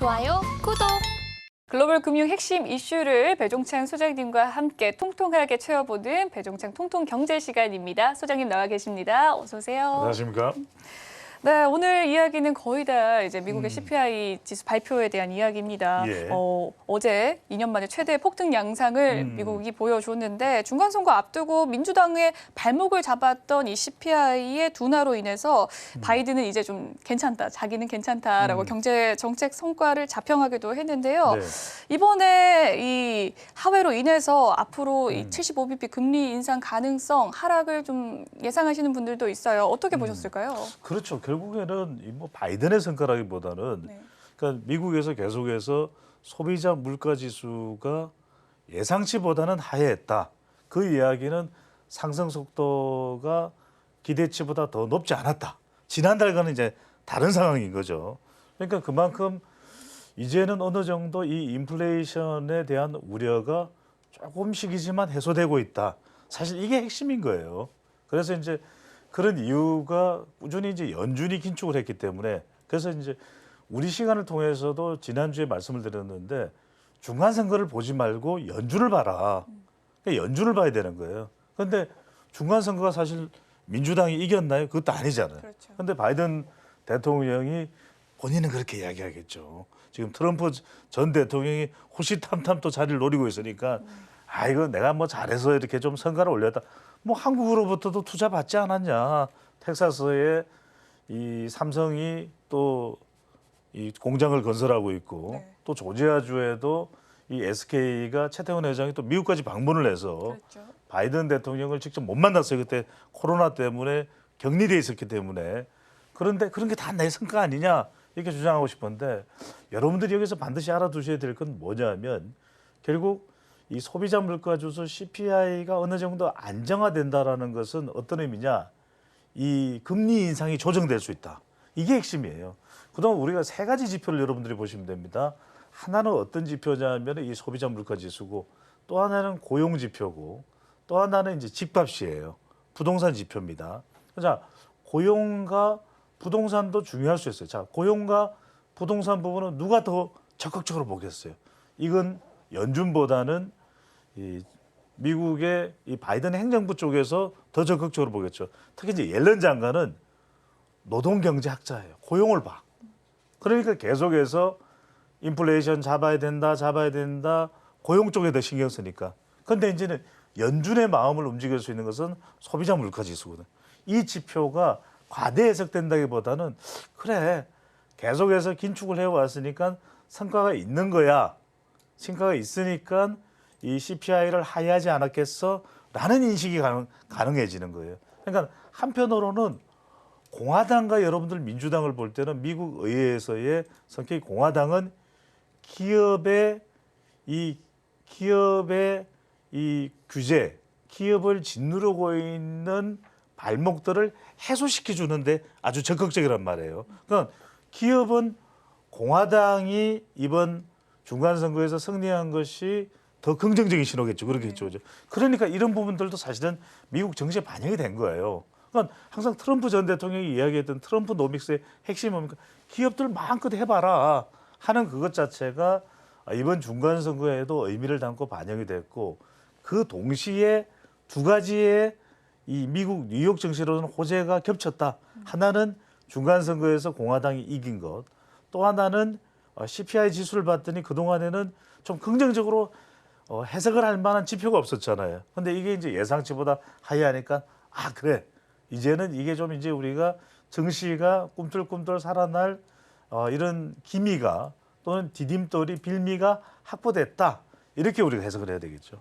좋아요, 구독! 글로벌 금융 핵심 이슈를 배종찬 소장님과 함께 통통하게 채워보는 배종찬 통통 경제 시간입니다. 소장님 나와 계십니다. 어서 오세요. 안녕하십니까? 네, 오늘 이야기는 거의 다 이제 미국의 CPI 지수 발표에 대한 이야기입니다. 예. 어제 2년 만에 최대 폭등 양상을 미국이 보여줬는데 중간선거 앞두고 민주당의 발목을 잡았던 이 CPI의 둔화로 인해서 바이든은 이제 좀 괜찮다, 자기는 괜찮다라고 경제 정책 성과를 자평하기도 했는데요. 네. 이번에 이 하회로 인해서 앞으로 이 75bp 금리 인상 가능성 하락을 좀 예상하시는 분들도 있어요. 어떻게 보셨을까요? 그렇죠. 결국에는 뭐 바이든의 성과라기보다는 네. 그러니까 미국에서 계속해서 소비자 물가 지수가 예상치보다는 하회했다. 그 이야기는 상승 속도가 기대치보다 더 높지 않았다. 지난달과는 이제 다른 상황인 거죠. 그러니까 그만큼 이제는 어느 정도 이 인플레이션에 대한 우려가 조금씩이지만 해소되고 있다. 사실 이게 핵심인 거예요. 그래서 이제 그런 이유가 꾸준히 이제 연준이 긴축을 했기 때문에 그래서 이제 우리 시간을 통해서도 지난주에 말씀을 드렸는데 중간 선거를 보지 말고 연준을 봐라. 그러니까 연준을 봐야 되는 거예요. 그런데 중간 선거가 사실 민주당이 이겼나요? 그것도 아니잖아요. 그렇죠. 그런데 바이든 대통령이 본인은 그렇게 이야기하겠죠. 지금 트럼프 전 대통령이 호시탐탐 또 자리를 노리고 있으니까 아 이거 내가 뭐 잘해서 이렇게 좀 성과를 올렸다. 뭐 한국으로부터도 투자 받지 않았냐. 텍사스에 이 삼성이 또 이 공장을 건설하고 있고 네. 또 조지아주에도 이 SK가 최태원 회장이 또 미국까지 방문을 해서 그렇죠. 바이든 대통령을 직접 못 만났어요. 그때 코로나 때문에 격리돼 있었기 때문에. 그런데 그런 게 다 내 성과 아니냐 이렇게 주장하고 싶은데 여러분들이 여기서 반드시 알아두셔야 될 건 뭐냐면 결국 이 소비자 물가 지수 CPI가 어느 정도 안정화된다라는 것은 어떤 의미냐? 이 금리 인상이 조정될 수 있다. 이게 핵심이에요. 그동안 우리가 세 가지 지표를 여러분들이 보시면 됩니다. 하나는 어떤 지표냐면 이 소비자 물가 지수고 또 하나는 고용 지표고 또 하나는 이제 집값이에요. 부동산 지표입니다. 자, 고용과 부동산도 중요할 수 있어요. 자, 고용과 부동산 부분은 누가 더 적극적으로 보겠어요? 이건 연준보다는 이 미국의 이 바이든 행정부 쪽에서 더 적극적으로 보겠죠. 특히 이제 옐런 장관은 노동경제학자예요. 고용을 봐. 그러니까 계속해서 인플레이션 잡아야 된다, 고용 쪽에 더 신경 쓰니까. 그런데 이제는 연준의 마음을 움직일 수 있는 것은 소비자 물가 지수거든. 이 지표가 과대 해석된다기보다는 그래 계속해서 긴축을 해왔으니까 성과가 있는 거야. 성과가 있으니까 이 CPI를 하회하지 않았겠어? 라는 인식이 가능해지는 거예요. 그러니까 한편으로는 공화당과 여러분들 민주당을 볼 때는 미국 의회에서의 성격이 공화당은 기업의 이 규제, 기업을 짓누르고 있는 발목들을 해소시켜 주는데 아주 적극적이란 말이에요. 그러니까 기업은 공화당이 이번 중간 선거에서 승리한 것이 더 긍정적인 신호겠죠. 그렇겠죠. 그러니까 이런 부분들도 사실은 미국 정치에 반영이 된 거예요. 그러니까 항상 트럼프 전 대통령이 이야기했던 트럼프 노믹스의 핵심은 뭡니까? 기업들 마음껏 해봐라 하는 그것 자체가 이번 중간 선거에도 의미를 담고 반영이 됐고 그 동시에 두 가지의 이 미국 뉴욕 정치로는 호재가 겹쳤다. 하나는 중간 선거에서 공화당이 이긴 것, 또 하나는 CPI 지수를 봤더니 그 동안에는 좀 긍정적으로 해석을 할 만한 지표가 없었잖아요. 근데 이게 이제 예상치보다 하회하니까 아 그래 이제는 이게 좀 이제 우리가 증시가 꿈틀꿈틀 살아날 이런 기미가 또는 디딤돌이 빌미가 확보됐다. 이렇게 우리가 해석을 해야 되겠죠.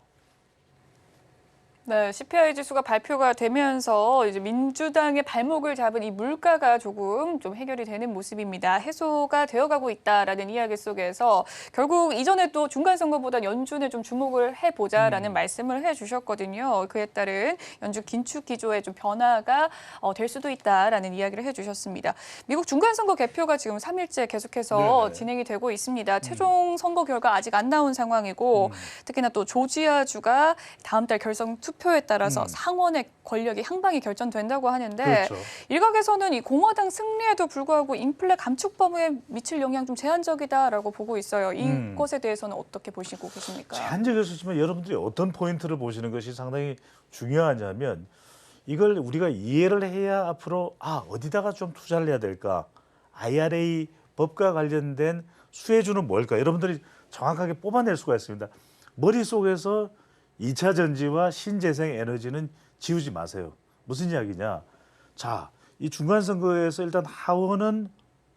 네, CPI 지수가 발표가 되면서 이제 민주당의 발목을 잡은 이 물가가 조금 좀 해결이 되는 모습입니다. 해소가 되어가고 있다라는 이야기 속에서 결국 이전에 또 중간 선거보다 연준에 좀 주목을 해보자라는 말씀을 해주셨거든요. 그에 따른 연준 긴축 기조에 좀 변화가 될 수도 있다라는 이야기를 해주셨습니다. 미국 중간 선거 개표가 지금 3일째 계속해서 네네. 진행이 되고 있습니다. 최종 선거 결과 아직 안 나온 상황이고 특히나 또 조지아주가 다음 달 결선 투표 투표에 따라서 상원의 권력이 향방이 결정된다고 하는데 그렇죠. 일각에서는 이 공화당 승리에도 불구하고 인플레 감축법에 미칠 영향 좀 제한적이다라고 보고 있어요. 이것에 대해서는 어떻게 보시고 계십니까? 제한적일 수 있지만 여러분들이 어떤 포인트를 보시는 것이 상당히 중요하냐면 이걸 우리가 이해를 해야 앞으로 어디다가 좀 투자를 해야 될까? IRA 법과 관련된 수혜주는 뭘까? 여러분들이 정확하게 뽑아낼 수가 있습니다. 머릿속에서 2차 전지와 신재생 에너지는 지우지 마세요. 무슨 이야기냐? 자, 이 중간선거에서 일단 하원은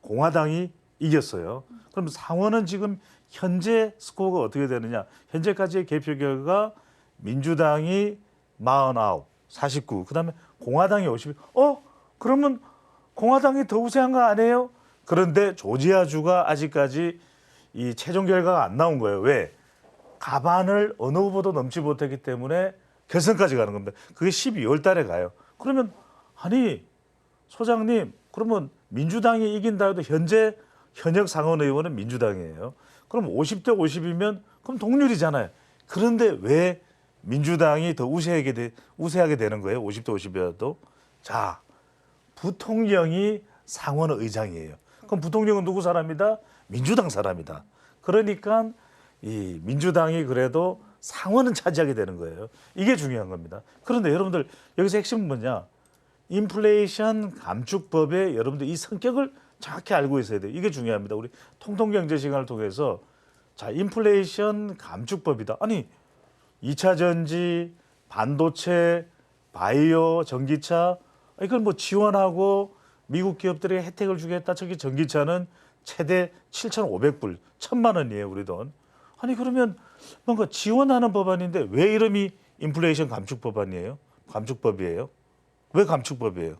공화당이 이겼어요. 그럼 상원은 지금 현재 스코어가 어떻게 되느냐? 현재까지의 개표 결과 민주당이 49, 그다음에 공화당이 50. 그러면 공화당이 더 우세한 거 아니에요? 그런데 조지아주가 아직까지 이 최종 결과가 안 나온 거예요. 왜? 가반을 어느 후보도 넘지 못했기 때문에 결선까지 가는 겁니다. 그게 12월 달에 가요. 그러면 아니 소장님, 그러면 민주당이 이긴다 해도 현역 상원 의원은 민주당이에요. 그럼 50대 50이면 그럼 동률이잖아요. 그런데 왜 민주당이 더 우세하게 되는 거예요? 50대 50이라도. 자, 부통령이 상원 의장이에요. 그럼 부통령은 누구 사람이다? 민주당 사람이다. 그러니까 이 민주당이 그래도 상원은 차지하게 되는 거예요. 이게 중요한 겁니다. 그런데 여러분들 여기서 핵심은 뭐냐? 인플레이션 감축법의 여러분들 이 성격을 정확히 알고 있어야 돼요. 이게 중요합니다. 우리 통통경제 시간을 통해서 자, 인플레이션 감축법이다. 아니 2차 전지, 반도체, 바이오, 전기차 이걸 뭐 지원하고 미국 기업들에게 혜택을 주겠다. 저기 전기차는 최대 7,500불, 1,000만 원이에요, 우리 돈. 아니 그러면 뭔가 지원하는 법안인데 왜 이름이 인플레이션 감축 법안이에요? 감축법이에요? 왜 감축법이에요?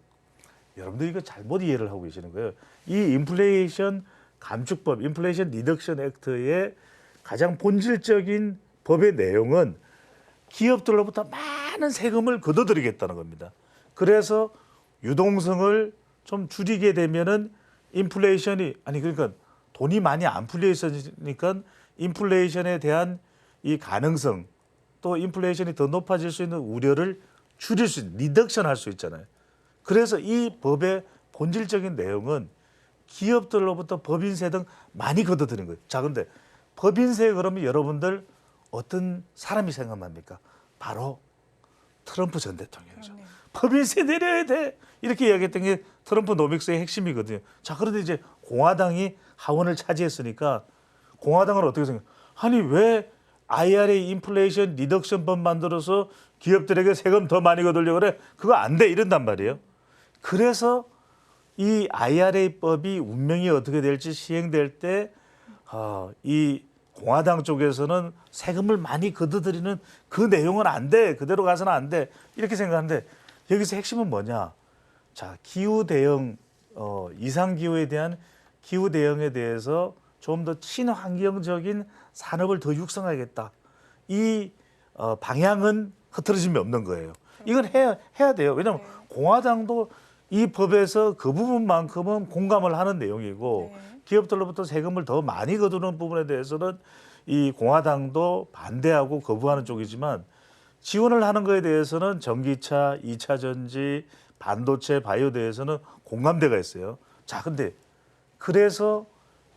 여러분들 이거 잘못 이해를 하고 계시는 거예요. 이 인플레이션 감축법, 인플레이션 리덕션 액트의 가장 본질적인 법의 내용은 기업들로부터 많은 세금을 걷어들이겠다는 겁니다. 그래서 유동성을 좀 줄이게 되면은 인플레이션이 그러니까 돈이 많이 안 풀려 있으니까 인플레이션에 대한 이 가능성 또 인플레이션이 더 높아질 수 있는 우려를 줄일 수 있는 리덕션 할 수 있잖아요. 그래서 이 법의 본질적인 내용은 기업들로부터 법인세 등 많이 걷어들인 거예요. 자, 근데 법인세 그러면 여러분들 어떤 사람이 생각납니까? 바로 트럼프 전 대통령이죠. 법인세 내려야 돼. 이렇게 이야기했던 게 트럼프 노믹스의 핵심이거든요. 자, 그런데 이제 공화당이 하원을 차지했으니까 공화당은 어떻게 생각해요? 아니 왜 IRA 인플레이션 리덕션법 만들어서 기업들에게 세금 더 많이 거두려고 그래? 그거 안 돼. 이런단 말이에요. 그래서 이 IRA법이 운명이 어떻게 될지 시행될 때 이 공화당 쪽에서는 세금을 많이 걷어들이는 그 내용은 안 돼. 그대로 가서는 안 돼. 이렇게 생각하는데 여기서 핵심은 뭐냐? 자, 기후 대응, 이상기후에 대한 기후 대응에 대해서 좀 더 친환경적인 산업을 더 육성하겠다. 이 방향은 흐트러짐이 없는 거예요. 이건 해야 돼요. 왜냐하면 공화당도 이 법에서 그 부분만큼은 공감을 하는 내용이고 기업들로부터 세금을 더 많이 거두는 부분에 대해서는 이 공화당도 반대하고 거부하는 쪽이지만 지원을 하는 거에 대해서는 전기차, 2차 전지, 반도체, 바이오 대해서는 공감대가 있어요. 자, 근데 그래서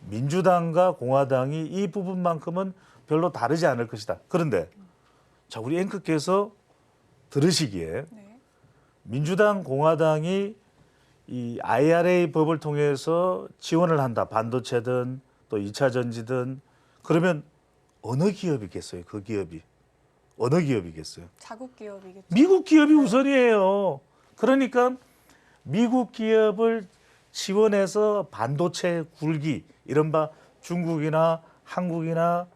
민주당과 공화당이 이 부분만큼은 별로 다르지 않을 것이다. 그런데 자, 우리 앵커께서 들으시기에 민주당, 공화당이 이 IRA 법을 통해서 지원을 한다. 반도체든 또 2차 전지든 그러면 어느 기업이겠어요? 그 기업이. 어느 기업이겠어요? 자국 기업이겠죠. 미국 기업이 우선이에요. 그러니까 미국 기업을 지원해서 반도체 굴기, 이른바 중국이나 한국이나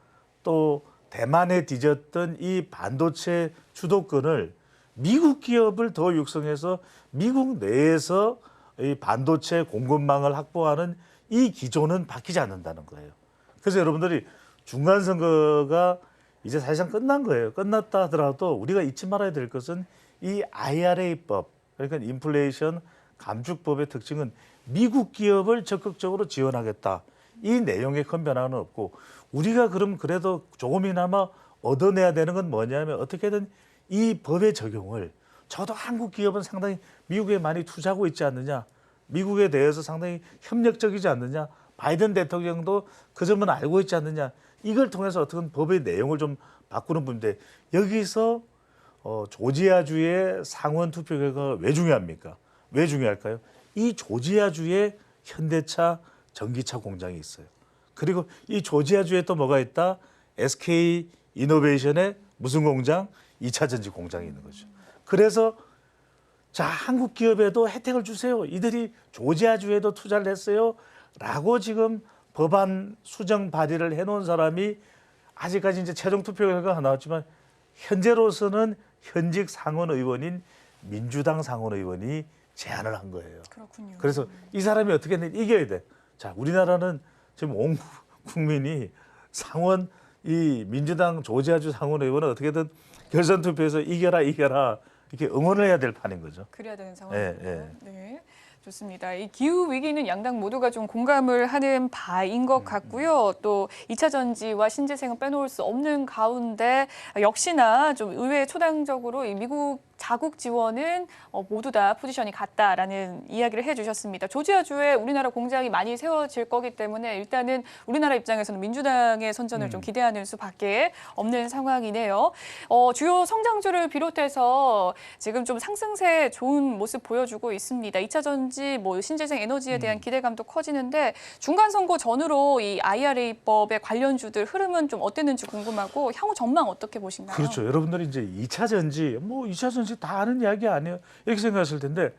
또 대만에 뒤졌던 이 반도체 주도권을 미국 기업을 더 육성해서 미국 내에서 이 반도체 공급망을 확보하는 이 기조는 바뀌지 않는다는 거예요. 그래서 여러분들이 중간선거가 이제 사실상 끝난 거예요. 끝났다 하더라도 우리가 잊지 말아야 될 것은 이 IRA법, 그러니까 인플레이션 감축법의 특징은 미국 기업을 적극적으로 지원하겠다. 이 내용에 큰 변화는 없고 우리가 그럼 그래도 조금이나마 얻어내야 되는 건 뭐냐면 어떻게든 이 법의 적용을 저도 한국 기업은 상당히 미국에 많이 투자하고 있지 않느냐, 미국에 대해서 상당히 협력적이지 않느냐, 바이든 대통령도 그 점은 알고 있지 않느냐, 이걸 통해서 어떻게 법의 내용을 좀 바꾸는 분인데 여기서 조지아주의 상원 투표 결과가 왜 중요합니까? 왜 중요할까요? 이 조지아주에 현대차 전기차 공장이 있어요. 그리고 이 조지아주에 또 뭐가 있다? SK 이노베이션의 무슨 공장? 2차 전지 공장이 있는 거죠. 그래서 자, 한국 기업에도 혜택을 주세요. 이들이 조지아주에도 투자를 했어요. 라고 지금 법안 수정 발의를 해놓은 사람이 아직까지 이제 최종 투표 결과가 나왔지만 현재로서는 현직 상원 의원인 민주당 상원 의원이 제안을 한 거예요. 그렇군요. 그래서 이 사람이 어떻게든 이겨야 돼. 자, 우리나라는 지금 온 국민이 상원 이 민주당 조지아주 상원 의원은 어떻게든 결선 투표에서 이겨라 이렇게 응원을 해야 될 판인 거죠. 그래야 되는 상황이군요. 예. 네. 좋습니다. 이 기후 위기는 양당 모두가 좀 공감을 하는 바인 것 같고요. 또 2차 전지와 신재생은 빼놓을 수 없는 가운데 역시나 좀 의외 초당적으로 이 미국 자국 지원은 모두 다 포지션이 같다라는 이야기를 해주셨습니다. 조지아주에 우리나라 공장이 많이 세워질 거기 때문에 일단은 우리나라 입장에서는 민주당의 선전을 좀 기대하는 수밖에 없는 상황이네요. 주요 성장주를 비롯해서 지금 좀 상승세 좋은 모습 보여주고 있습니다. 2차 전지, 뭐 신재생 에너지에 대한 기대감도 커지는데 중간 선거 전후로 이 IRA법의 관련주들 흐름은 좀 어땠는지 궁금하고 향후 전망 어떻게 보시나요? 그렇죠. 여러분들이 이제 2차 전지, 뭐 2차 전지 다 아는 이야기 아니에요. 이렇게 생각하실 텐데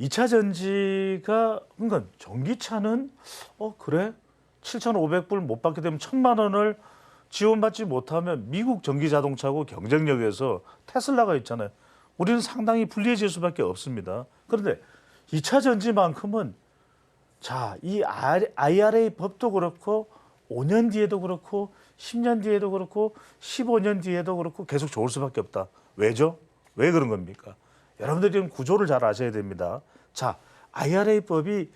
2차 전지가 그러니까 전기차는 그래? 7,500불 못 받게 되면 1,000만 원을 지원받지 못하면 미국 전기 자동차고 경쟁력에서 테슬라가 있잖아요. 우리는 상당히 불리해질 수밖에 없습니다. 그런데 2차 전지만큼은 자, 이 IRA 법도 그렇고 5년 뒤에도 그렇고 10년 뒤에도 그렇고 15년 뒤에도 그렇고 계속 좋을 수밖에 없다. 왜죠? 왜 그런 겁니까? 여러분들이 지금 구조를 잘 아셔야 됩니다. 자, IRA 법이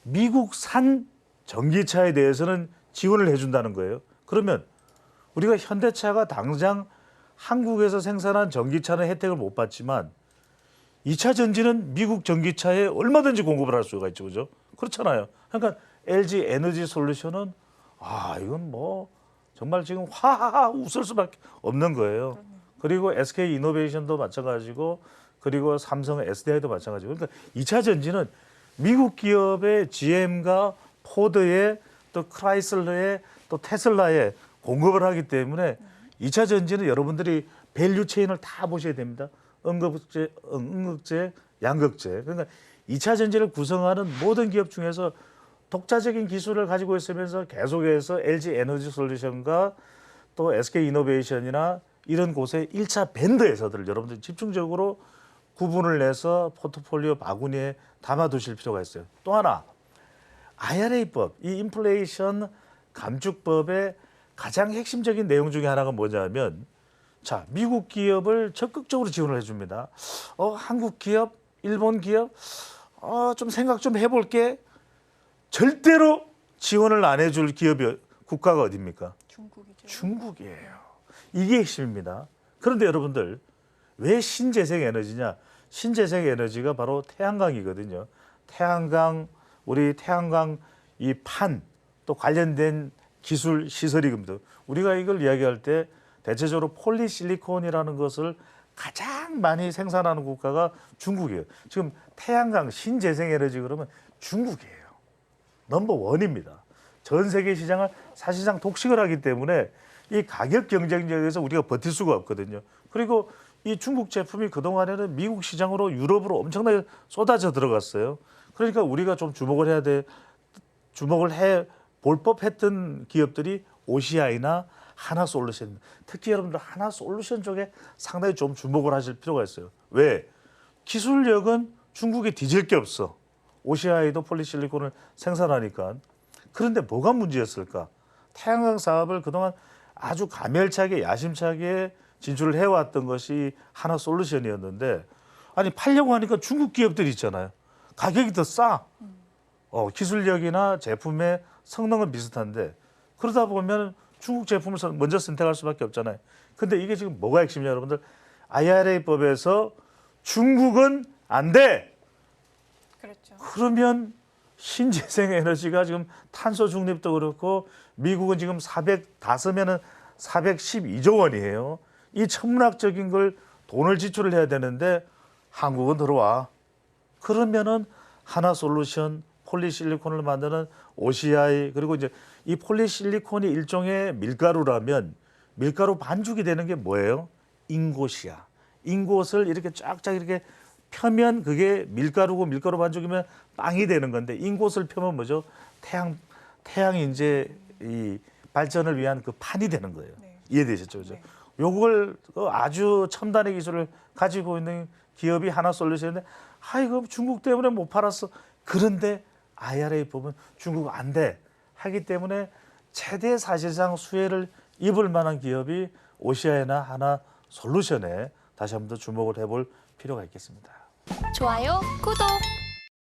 미국산 전기차에 대해서는 지원을 해준다는 거예요. 그러면 우리가 현대차가 당장 한국에서 생산한 전기차는 혜택을 못 받지만 2차 전지는 미국 전기차에 얼마든지 공급을 할 수가 있죠. 그죠? 그렇잖아요. 그러니까 LG 에너지 솔루션은 이건 뭐 정말 지금 화하하 웃을 수밖에 없는 거예요. 그리고 SK 이노베이션도 마찬가지고 그리고 삼성 SDI도 마찬가지고 그러니까 2차 전지는 미국 기업의 GM과 포드의 또 크라이슬러의 또 테슬라에 공급을 하기 때문에 2차 전지는 여러분들이 밸류 체인을 다 보셔야 됩니다. 음극재, 양극재. 그러니까 2차 전지를 구성하는 모든 기업 중에서 독자적인 기술을 가지고 있으면서 계속해서 LG 에너지 솔루션과 또 SK 이노베이션이나 이런 곳에 1차 벤더에서들 여러분들 집중적으로 구분을 내서 포트폴리오 바구니에 담아두실 필요가 있어요. 또 하나 IRA법, 이 인플레이션 감축법의 가장 핵심적인 내용 중에 하나가 뭐냐면 자, 미국 기업을 적극적으로 지원을 해줍니다. 한국 기업, 일본 기업, 좀 생각 좀 해볼게. 절대로 지원을 안 해줄 기업이 국가가 어디입니까? 중국이죠. 중국이에요. 이게 핵심입니다. 그런데 여러분들 왜 신재생 에너지냐? 신재생 에너지가 바로 태양광이거든요. 태양광, 우리 태양광 이 판 또 관련된 기술 시설이 겁니다. 우리가 이걸 이야기할 때 대체적으로 폴리실리콘이라는 것을 가장 많이 생산하는 국가가 중국이에요. 지금 태양광 신재생 에너지 그러면 중국이에요. 넘버 원입니다. 전 세계 시장을 사실상 독식을 하기 때문에 이 가격 경쟁력에서 우리가 버틸 수가 없거든요. 그리고 이 중국 제품이 그동안에는 미국 시장으로 유럽으로 엄청나게 쏟아져 들어갔어요. 그러니까 우리가 좀 주목을 해 볼 법했던 기업들이 OCI나 하나솔루션. 특히 여러분들 하나솔루션 쪽에 상당히 좀 주목을 하실 필요가 있어요. 왜? 기술력은 중국에 뒤질 게 없어. OCI도 폴리실리콘을 생산하니까. 그런데 뭐가 문제였을까? 태양광 사업을 그동안 아주 가멸차게 야심차게 진출을 해왔던 것이 하나솔루션이었는데 아니 팔려고 하니까 중국 기업들이 있잖아요. 가격이 더 싸. 기술력이나 제품의 성능은 비슷한데 그러다 보면 중국 제품을 먼저 선택할 수밖에 없잖아요. 근데 이게 지금 뭐가 핵심이냐 여러분들 IRA법에서 중국은 안 돼. 그렇죠. 그러면 신재생 에너지가 지금 탄소 중립도 그렇고 미국은 지금 405면은 412조 원이에요. 이 천문학적인 걸 돈을 지출을 해야 되는데 한국은 들어와. 그러면은 하나솔루션 폴리실리콘을 만드는 OCI 그리고 이제 이 폴리실리콘이 일종의 밀가루라면 밀가루 반죽이 되는 게 뭐예요? 인곳이야. 인곳을 이렇게 쫙쫙 이렇게 펴면 그게 밀가루고 밀가루 반죽이면 빵이 되는 건데 인곳을 펴면 뭐죠? 태양이 이제 이 발전을 위한 그 판이 되는 거예요. 네. 이해되셨죠? 그죠? 네. 요걸 아주 첨단의 기술을 가지고 있는 기업이 하나솔루션인데 이거 중국 때문에 못 팔았어. 그런데 IRA법은 중국 안 돼. 하기 때문에 최대 사실상 수혜를 입을 만한 기업이 OCI나 하나솔루션에 다시 한번 더 주목을 해볼 필요가 있겠습니다. 좋아요, 구독!